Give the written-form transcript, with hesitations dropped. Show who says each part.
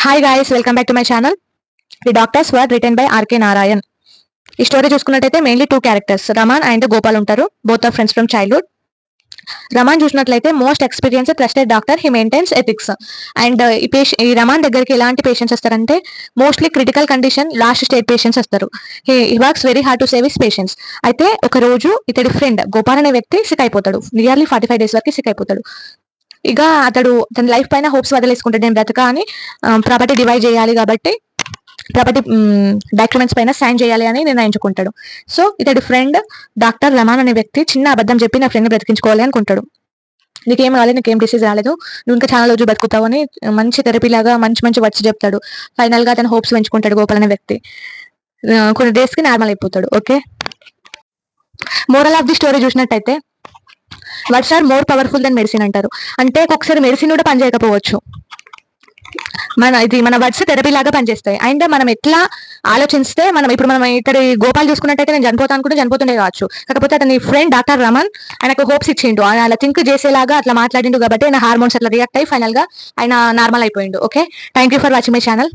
Speaker 1: Hi guys, welcome back to my channel. The doctor's word written by R K Narayan. ఈ story చూసుకున్నట్టయితే mainly two characters, Raman and Gopal ఉంటారు. Both are friends from childhood. Raman చూసినట్లయితే most experience trusted doctor, he maintains ethics. And ఈ రమాన్ దగ్గరికి ఎలాంటి patients వస్తారంటే mostly critical condition, last stage patients వస్తారు. He works very hard to save his patients. అయితే ఒక రోజు ఇతడి ఫ్రెండ్ గోపాల్ అనే వ్యక్తి సిక్ అయిపోతాడు. నియర్లీ 45 days వరకు సిక్ అయిపోతాడు. ఇక అతడు తన లైఫ్ పైన హోప్స్ వదిలేసుకుంటాడు. నేను బ్రతక అని, ప్రాపర్టీ డివైడ్ చేయాలి కాబట్టి ప్రాపర్టీ డాక్యుమెంట్స్ పైన సైన్ చేయాలి అని నిర్ణయించుకుంటాడు. సో ఇతడి ఫ్రెండ్ డాక్టర్ రమాన్ అనే వ్యక్తి చిన్న అబద్ధం చెప్పి నా ఫ్రెండ్ బ్రతికించుకోవాలి అనుకుంటాడు. నీకేం కావాలి, నీకేం డిసీజ్ రాలేదు, నువ్వు ఇంకా చాలా రోజులు బతుకుతావు అని మంచి థెరపీ లాగా మంచి మంచి వర్డ్స్ చెప్తాడు. ఫైనల్ గా తన హోప్స్ పెంచుకుంటాడు గోపాల్ అనే వ్యక్తి. కొన్ని డేస్ కి నార్మల్ అయిపోతాడు. Okay, moral of the story చూసినట్టయితే words are more powerful than medicine అంటారు. అంటే ఒకసారి మెడిసిన్ కూడా పనిచేయకపోవచ్చు, మన వర్డ్స్ థెరపీ లాగా పనిచేస్తాయి. అండ్ మనం ఎట్లా ఆలోచిస్తే మనం ఇక్కడ గోపాల్ చూసుకున్నట్టయితే నేను చనిపోతాను కూడా చనిపోతుండే కావచ్చు, కాకపోతే అతని ఫ్రెండ్ డాక్టర్ రమన్ ఆయనకు హోప్స్ ఇచ్చిండు, ఆయన అలా థింక్ చేసేలాగా అట్లా మాట్లాడిండు కాబట్టి ఆయన హార్మోన్స్ అట్లా రియాక్ట్ అయ్యి ఫైనల్ గా ఆయన నార్మల్ అయిపోయిండు. Okay, thank you for watching my channel.